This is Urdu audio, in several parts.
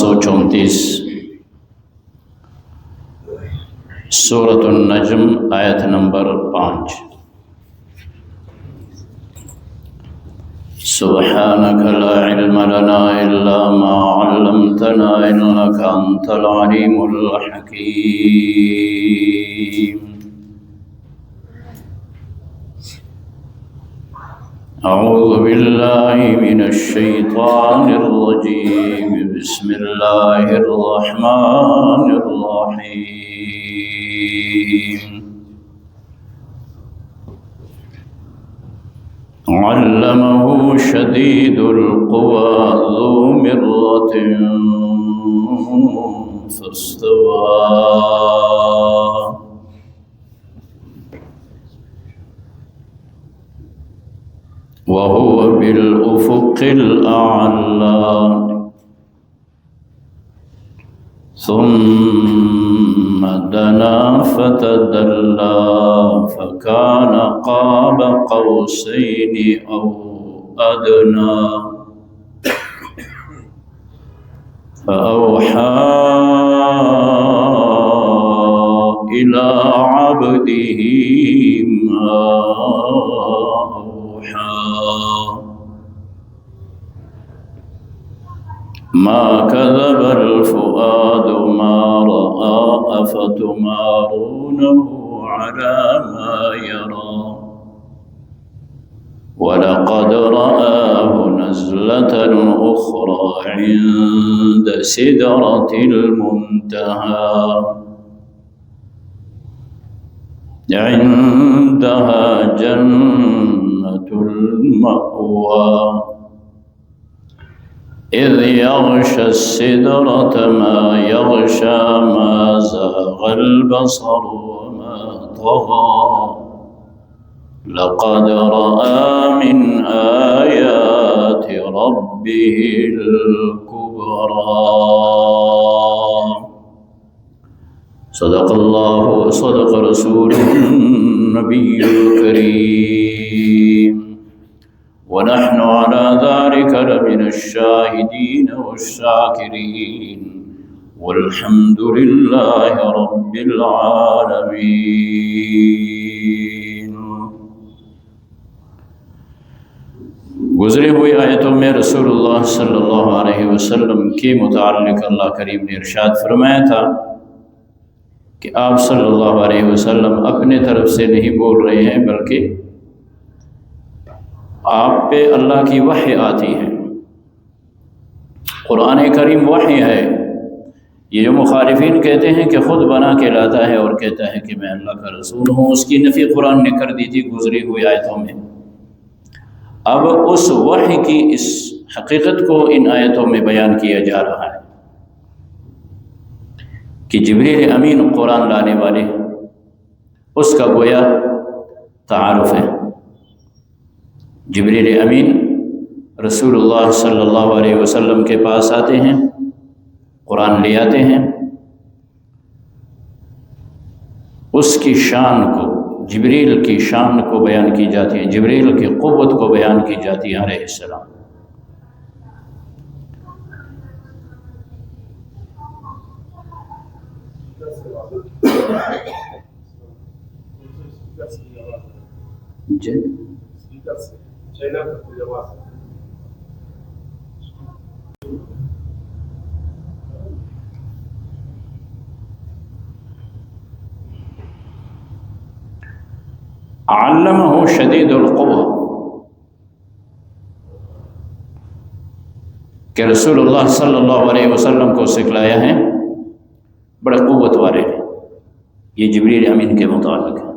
534 سورۃ النجم آیت نمبر 5۔ سبحانك لا علم لنا إلا ما علمتنا إنك أنت العليم الحكيم۔ أعوذ بالله من الشيطان الرجيم، بسم الله الرحمن الرحيم۔ علمه شديد القوى ذو مرة فاستوى وهو بالأفق الأعلى ثم دنا فتدلى فكان قاب قوسين أو أدنى فأوحى إلى عبده ما ما كذب الفؤاد ما رأى أفتمارونه على ما يرى ولقد رآه نزلة أخرى عند سدرة المنتهى عندها جنة المأوى إذ يغشى السدرة ما يغشى ما زاغ البصر وما طغى لقد رأى من آيات ربه الكبرى۔ صدق الله وصدق رسوله النبي الكريم، ونحن على ذلك لمن الشاهدين والشاكرين، والحمد لله رب العالمين۔ گزری ہوئی آیتوں میں رسول اللہ صلی اللہ علیہ وسلم کے متعلق اللہ کریم نے ارشاد فرمایا تھا کہ آپ صلی اللہ علیہ وسلم اپنے طرف سے نہیں بول رہے ہیں، بلکہ آپ پہ اللہ کی وحی آتی ہے۔ قرآن کریم وحی ہے۔ یہ جو مخالفین کہتے ہیں کہ خود بنا کے لاتا ہے اور کہتا ہے کہ میں اللہ کا رسول ہوں، اس کی نفی قرآن نے کر دی تھی گزری ہوئی آیتوں میں۔ اب اس وحی کی اس حقیقت کو ان آیتوں میں بیان کیا جا رہا ہے کہ جبریل امین قرآن لانے والے، اس کا گویا تعارف ہے۔ جبریل امین رسول اللہ صلی اللہ علیہ وسلم کے پاس آتے ہیں، قرآن لے آتے ہیں، اس کی شان کو، جبریل کی شان کو بیان کی جاتی ہے، جبریل کی قوت کو بیان کی جاتی ہے علیہ السلام۔ جی علمہ شدید القوى، کہ رسول اللہ صلی اللہ علیہ وسلم کو سکھلایا ہے، بڑے قوت والے ہیں۔ یہ جبریل امین کے متعلق ہے۔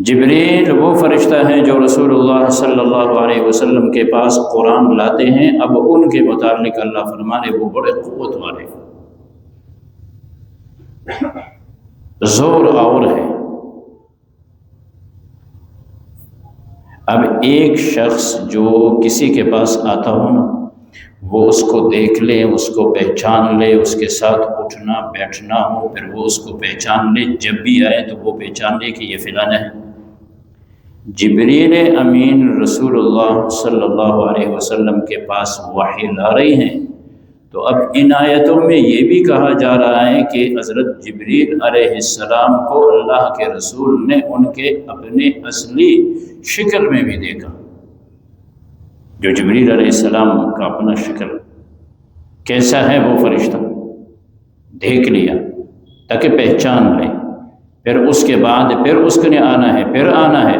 جبریل وہ فرشتہ ہیں جو رسول اللہ صلی اللہ علیہ وسلم کے پاس قرآن لاتے ہیں۔ اب ان کے متعلق اللہ فرمانے وہ بڑے قوت والے ہیں، زور آور ہے۔ اب ایک شخص جو کسی کے پاس آتا ہو نا، وہ اس کو دیکھ لے، اس کو پہچان لے، اس کے ساتھ اٹھنا بیٹھنا ہو، پھر وہ اس کو پہچان لے، جب بھی آئے تو وہ پہچان لے کہ یہ فلانا ہے۔ جبریل امین رسول اللہ صلی اللہ علیہ وسلم کے پاس وحی لا رہی ہیں تو اب ان آیتوں میں یہ بھی کہا جا رہا ہے کہ حضرت جبریل علیہ السلام کو اللہ کے رسول نے ان کے اپنے اصلی شکل میں بھی دیکھا. جو جبریل علیہ السلام کا اپنا شکل کیسا ہے وہ فرشتہ دیکھ لیا تاکہ پہچان لیں. پھر اس کے بعد پھر اس نے آنا ہے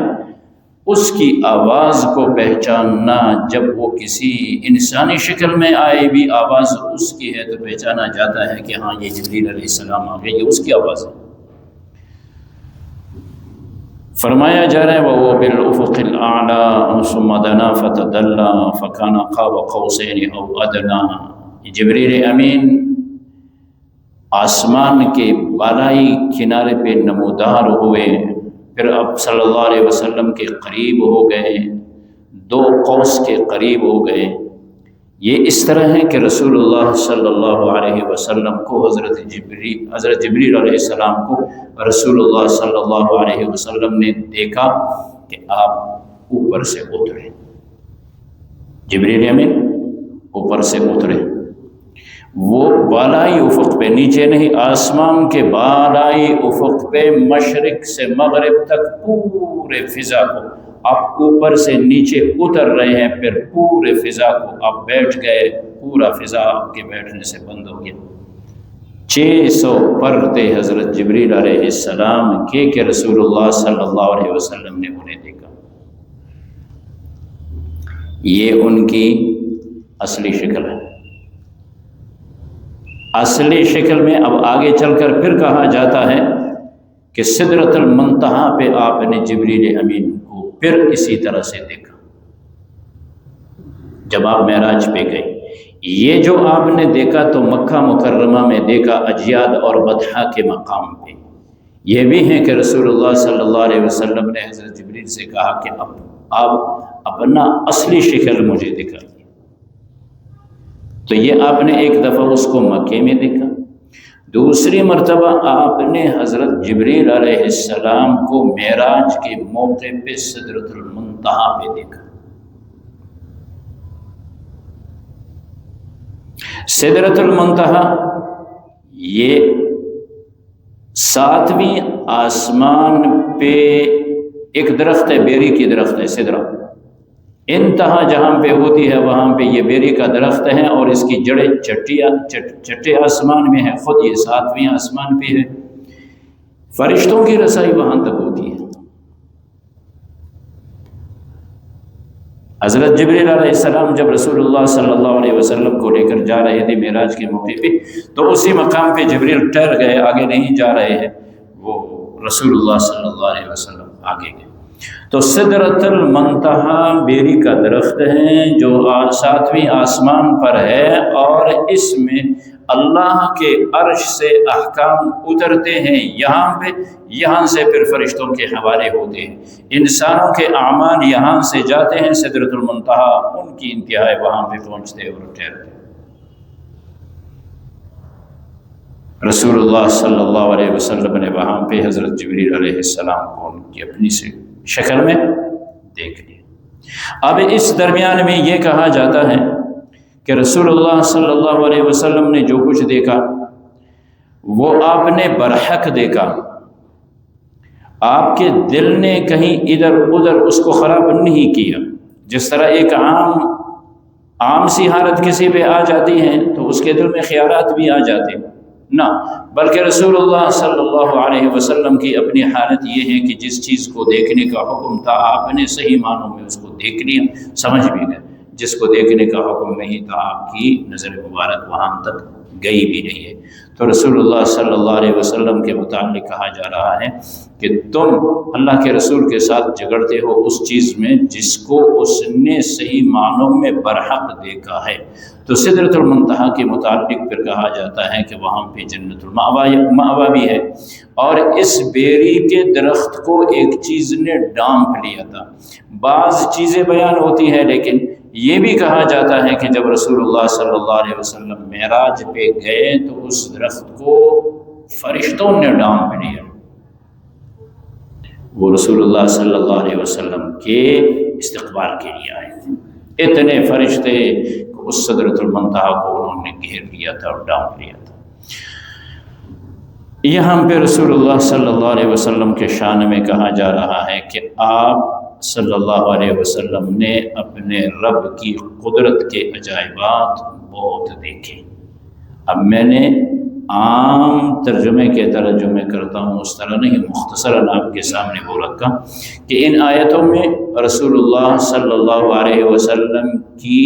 اس کی آواز کو پہچاننا. جب وہ کسی انسانی شکل میں آئے بھی آواز اس کی ہے تو پہچانا جاتا ہے کہ ہاں یہ جبریل علیہ السلام آ گئے، یہ اس کی آواز ہے. فرمایا جا رہا ہے وَهُوَ بِالْأُفُقِ الْأَعْلَىٰ ثُمَّ دَنَا فَتَدَلَّىٰ فَكَانَ قَابَ قَوْسَيْنِ أَوْ أَدْنَىٰ. جبریل امین آسمان کے بالائی کنارے پہ نمودار ہوئے، پھر اب صلی اللہ علیہ وسلم کے قریب ہو گئے، 2 قوس کے قریب ہو گئے. یہ اس طرح ہے کہ رسول اللہ صلی اللہ علیہ وسلم کو حضرت جبریل علیہ السلام کو رسول اللہ صلی اللہ علیہ وسلم نے دیکھا کہ آپ اوپر سے اترے. جبریل امین اوپر سے اترے، وہ بالائی افق پہ، نیچے نہیں، آسمان کے بالائی افق پہ مشرق سے مغرب تک پورے فضا کو آپ اوپر سے نیچے اتر رہے ہیں. پھر پورے فضا کو آپ بیٹھ گئے، پورا فضا آپ کے بیٹھنے سے بند ہو گیا. 600 پر تھے حضرت جبریل علیہ السلام کے کہ رسول اللہ صلی اللہ علیہ وسلم نے انہیں دیکھا. یہ ان کی اصلی شکل ہے. اصلی شکل میں اب آگے چل کر پھر کہا جاتا ہے کہ سدرۃ المنتہا پہ آپ نے جبریل امین کو پھر اسی طرح سے دیکھا جب آپ معراج پہ گئے. یہ جو آپ نے دیکھا تو مکہ مکرمہ میں دیکھا، اجیاد اور بطحا کے مقام پہ. یہ بھی ہے کہ رسول اللہ صلی اللہ علیہ وسلم نے حضرت جبریل سے کہا کہ اب آپ اپنا اصلی شکل مجھے دکھائیے. تو یہ آپ نے ایک دفعہ اس کو مکے میں دیکھا. دوسری مرتبہ آپ نے حضرت جبریل علیہ السلام کو معراج کے موقع پہ سدرۃ المنتہا پہ دیکھا. سدرۃ المنتہا یہ 7ویں آسمان پہ ایک درخت ہے، بیری کی درخت ہے سدرہ. انتہا جہاں پہ ہوتی ہے وہاں پہ یہ بیری کا درخت ہے اور اس کی جڑیں چٹے آسمان میں ہے. خود یہ 7ویں آسمان پہ ہے. فرشتوں کی رسائی وہاں تک ہوتی ہے. حضرت جبریل علیہ السلام جب رسول اللہ صلی اللہ علیہ وسلم کو لے کر جا رہے تھے معراج کے موقع پہ، تو اسی مقام پہ جبریل ٹھہر گئے، آگے نہیں جا رہے ہیں. وہ رسول اللہ صلی اللہ علیہ وسلم آگے گئے. تو سدرۃ المنتہا بیری کا درخت ہے جو 7ویں آسمان پر ہے، اور اس میں اللہ کے عرش سے احکام اترتے ہیں یہاں سے پھر فرشتوں کے حوالے ہوتے ہیں. انسانوں کے اعمال یہاں سے جاتے ہیں سدرۃ المنتہا، ان کی انتہا ہے، وہاں پہ پہنچتے اور ٹھہرتے. رسول اللہ صلی اللہ علیہ وسلم نے وہاں پہ حضرت جبریل علیہ السلام کو ان کی اپنی شکل میں دیکھ لیا. اب اس درمیان میں یہ کہا جاتا ہے کہ رسول اللہ صلی اللہ علیہ وسلم نے جو کچھ دیکھا وہ آپ نے برحق دیکھا. آپ کے دل نے کہیں ادھر ادھر اس کو خراب نہیں کیا. جس طرح ایک عام سی حالت کسی پہ آ جاتی ہے تو اس کے دل میں خیالات بھی آ جاتے ہیں، نہ، بلکہ رسول اللہ صلی اللہ علیہ وسلم کی اپنی حالت یہ ہے کہ جس چیز کو دیکھنے کا حکم تھا آپ نے صحیح معنوں میں اس کو دیکھ لیا، سمجھ بھی گئے. جس کو دیکھنے کا حکم نہیں تھا آپ کی نظر مبارک وہاں تک گئی بھی نہیں ہے. تو رسول اللہ صلی اللہ علیہ وسلم کے متعلق کہا جا رہا ہے کہ تم اللہ کے رسول کے ساتھ جھگڑتے ہو اس چیز میں جس کو اس نے صحیح معنوں میں برحق دیکھا ہے. تو سدرۃ المنتہا کے متعلق پھر کہا جاتا ہے کہ وہاں پہ جنت المأوا بھی ہے، اور اس بیری کے درخت کو ایک چیز نے ڈانپ لیا تھا. بعض چیزیں بیان ہوتی ہیں، لیکن یہ بھی کہا جاتا ہے کہ جب رسول اللہ صلی اللہ علیہ وسلم معراج پہ گئے تو اس درخت کو فرشتوں نے ڈانپ لیا. وہ رسول اللہ صلی اللہ علیہ وسلم کے استقبال کے لیے آئے تھے. اتنے فرشتے تو اس سدرۃ المنتہا کو انہوں نے گھیر لیا تھا اور ڈانپ لیا تھا۔ یہاں پہ رسول اللہ صلی اللہ علیہ وسلم کے شان میں کہا جا رہا ہے کہ آپ صلی اللہ علیہ وسلم نے اپنے رب کی قدرت کے عجائبات بہت دیکھے۔ اب میں نے عام ترجمے کے ترجمے کرتا ہوں، اس طرح نہیں، مختصراً آپ کے سامنے وہ رکھا کہ ان آیتوں میں رسول اللہ صلی اللہ علیہ وسلم کی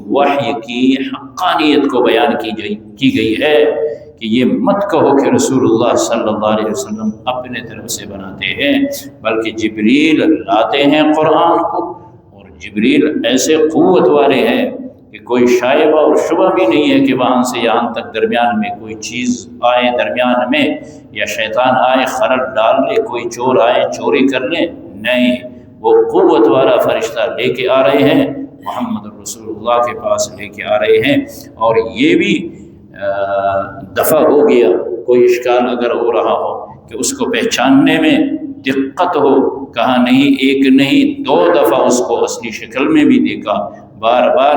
وحی کی حقانیت کو بیان کی گئی ہے کہ یہ مت کہو کہ رسول اللہ صلی اللہ علیہ وسلم اپنے طرف سے بناتے ہیں، بلکہ جبریل لاتے ہیں قرآن کو، اور جبریل ایسے قوت والے ہیں کہ کوئی شائبہ اور شبہ بھی نہیں ہے کہ وہاں سے یہاں تک درمیان میں کوئی چیز آئے درمیان میں، یا شیطان آئے خلل ڈال لے، کوئی چور آئے چوری کر لے، نہیں، وہ قوت والا فرشتہ لے کے آ رہے ہیں، محمد رسول اللہ کے پاس لے کے آ رہے ہیں۔ اور یہ بھی دفع ہو گیا، کوئی اشکال اگر ہو رہا ہو کہ اس کو پہچاننے میں دقت ہو، کہا نہیں ایک نہیں 2 دفعہ اس کو اصلی شکل میں بھی دیکھا، بار بار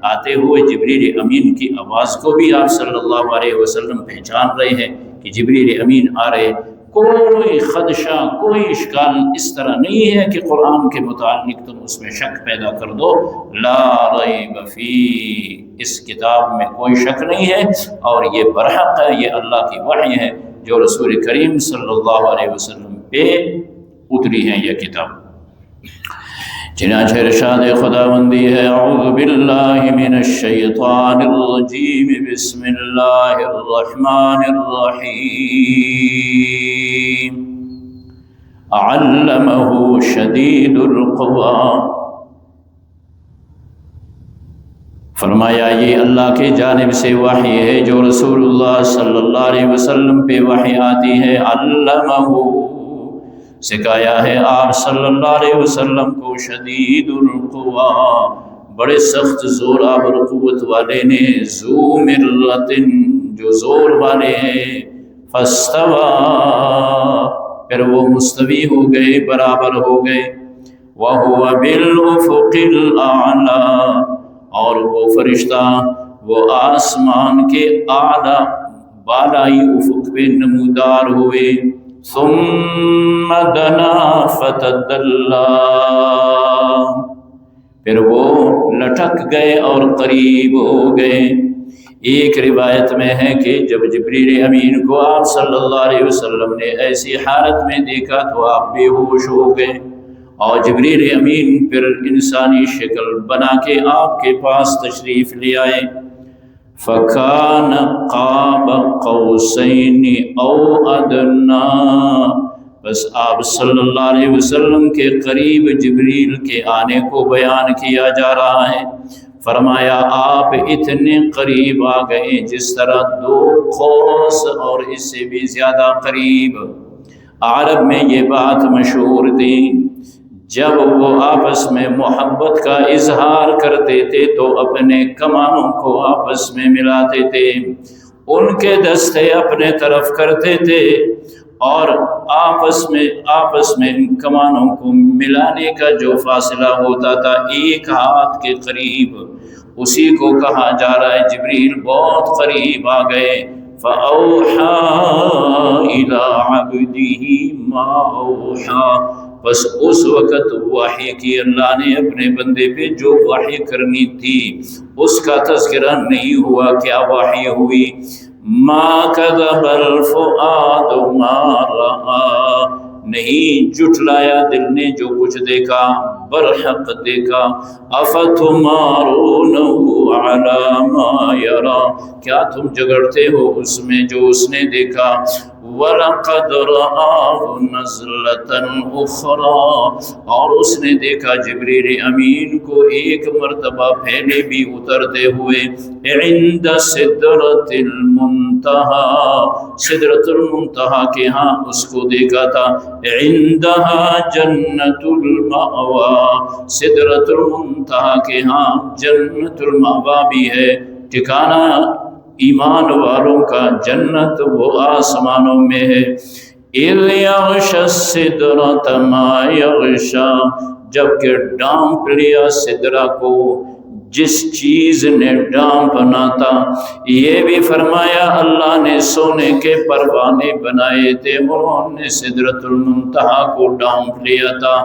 آتے ہوئے جبریل امین کی آواز کو بھی آپ صلی اللہ علیہ وسلم پہچان رہے ہیں کہ جبریل امین آ رہے۔ کوئی خدشہ، کوئی اشکال اس طرح نہیں ہے کہ قرآن کے متعلق تم اس میں شک پیدا کر دو۔ لا ریب فی، اس کتاب میں کوئی شک نہیں ہے، اور یہ برحق ہے، یہ اللہ کی وحی ہے جو رسول کریم صلی اللہ علیہ وسلم پہ اتری ہے یہ کتاب۔ چنانچہ ارشاد خداوندی ہے، اعوذ باللہ من الشیطان الرجیم، بسم اللہ الرحمن الرحیم، علمہ شدید القویٰ۔ فرمایا یہ اللہ کی جانب سے وحی ہے جو رسول اللہ صلی اللہ علیہ وسلم پہ وحی آتی ہے۔ علمہ، سکھایا ہے آپ صلی اللہ علیہ وسلم کو، شدید القویٰ، بڑے سخت زور اور قوت والے نے، ذو مرۃ، جو زور والے ہیں، فاستویٰ، پھر وہ مستوی ہو گئے، برابر ہو گئے، وَهُوَ بِالْأُفُقِ الْأَعْلَىٰ، اور وہ فرشتہ وہ آسمان کے اعلیٰ بالائی افق پہ نمودار ہوئے۔ ثم دنا فتدلی، پھر وہ لٹک گئے اور قریب ہو گئے۔ ایک روایت میں ہے کہ جب جبریل امین کو آپ صلی اللہ علیہ وسلم نے ایسی حالت میں دیکھا تو آپ بے ہوش ہو گئے، اور جبریل امین پھر انسانی شکل بنا کے آپ کے پاس تشریف لے آئے۔ فَكَانَ قَابَ قَوْسَيْنِ أَوْ أَدْنَىٰ، بس آپ صلی اللہ علیہ وسلم کے قریب جبریل کے آنے کو بیان کیا جا رہا ہے۔ فرمایا آپ اتنے قریب آ گئے جس طرح 2 قوس اور اس سے بھی زیادہ قریب۔ عرب میں یہ بات مشہور تھی، جب وہ آپس میں محبت کا اظہار کرتے تھے تو اپنے کمانوں کو آپس میں ملاتے تھے، ان کے دستے اپنے طرف کرتے تھے، اور آپس میں کمانوں کو ملانے کا جو فاصلہ ہوتا تھا 1 ہاتھ کے قریب، اسی کو کہا جا رہا ہے جبریل بہت قریب آ گئے۔ فَأَوْحَىٰ إِلَىٰ عَبْدِهِ مَا أَوْحَىٰ، بس اس وقت وحی کی اللہ نے اپنے بندے پہ جو وحی کرنی تھی اس کا تذکرہ نہیں ہوا، کیا وحی ہوئی؟ مَا كَذَبَ الْفُؤَادُ مَا رَأَىٰ، نہیں جھٹلایا دل نے جو کچھ دیکھا، برحق دیکھا۔ أَفَتُمَارُونَهُ عَلَىٰ مَا يَرَىٰ، کیا تم جھگڑتے ہو اس میں جو اس نے دیکھا؟ وَلَقَدْ رَآهُ نَزْلَةً أُخْرَىٰ، اور اس نے دیکھا جبریل امین کو ایک مرتبہ پہلے بھی اترتے ہوئے، عند سدرۃ المنتہا، سدرۃ المنتہا کے ہاں اس کو دیکھا تھا، عندها جنت المأویٰ، سدرۃ المنتہا کے ہاں جنت المأویٰ بھی ہے، ٹھکانہ ایمان والوں کا جنت وہ آسمانوں میں ہے۔ اِذْ یغشی السِّدْرَةَ مَا یغشیٰ، جب کہ ڈانپ لیا سدرہ کو جس چیز نے ڈانپ نہ تھا۔ یہ بھی فرمایا اللہ نے سونے کے پروانے بنائے تھے، انہوں نے سدرۃ المنتہا کو ڈانپ لیا تھا۔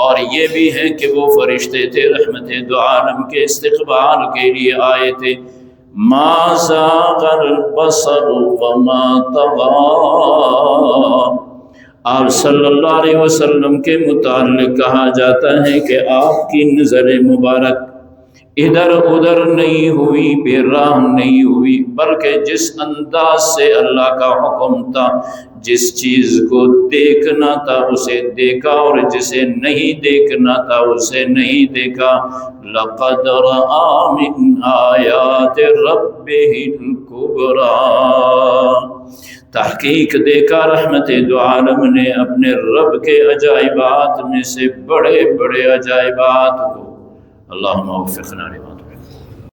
اور یہ بھی ہے کہ وہ فرشتے تھے رحمت دو عالم کے استقبال کے لیے آئے تھے۔ ما زاغ البصر وما طغى، آپ صلی اللہ علیہ وسلم کے متعلق کہا جاتا ہے کہ آپ کی نظر مبارک ادھر ادھر نہیں ہوئی، بے راہ نہیں ہوئی، بلکہ جس انداز سے اللہ کا حکم تھا، جس چیز کو دیکھنا تھا اسے دیکھا، اور جسے نہیں دیکھنا تھا اسے نہیں دیکھا۔ لَقَدْ رَأَىٰ مِنْ آيَاتِ رَبِّهِ الْكُبْرَىٰ، تحقیق دیکھا رحمت دو عالم نے اپنے رب کے عجائبات میں سے بڑے بڑے عجائبات کو۔ اللہم وفقنا لما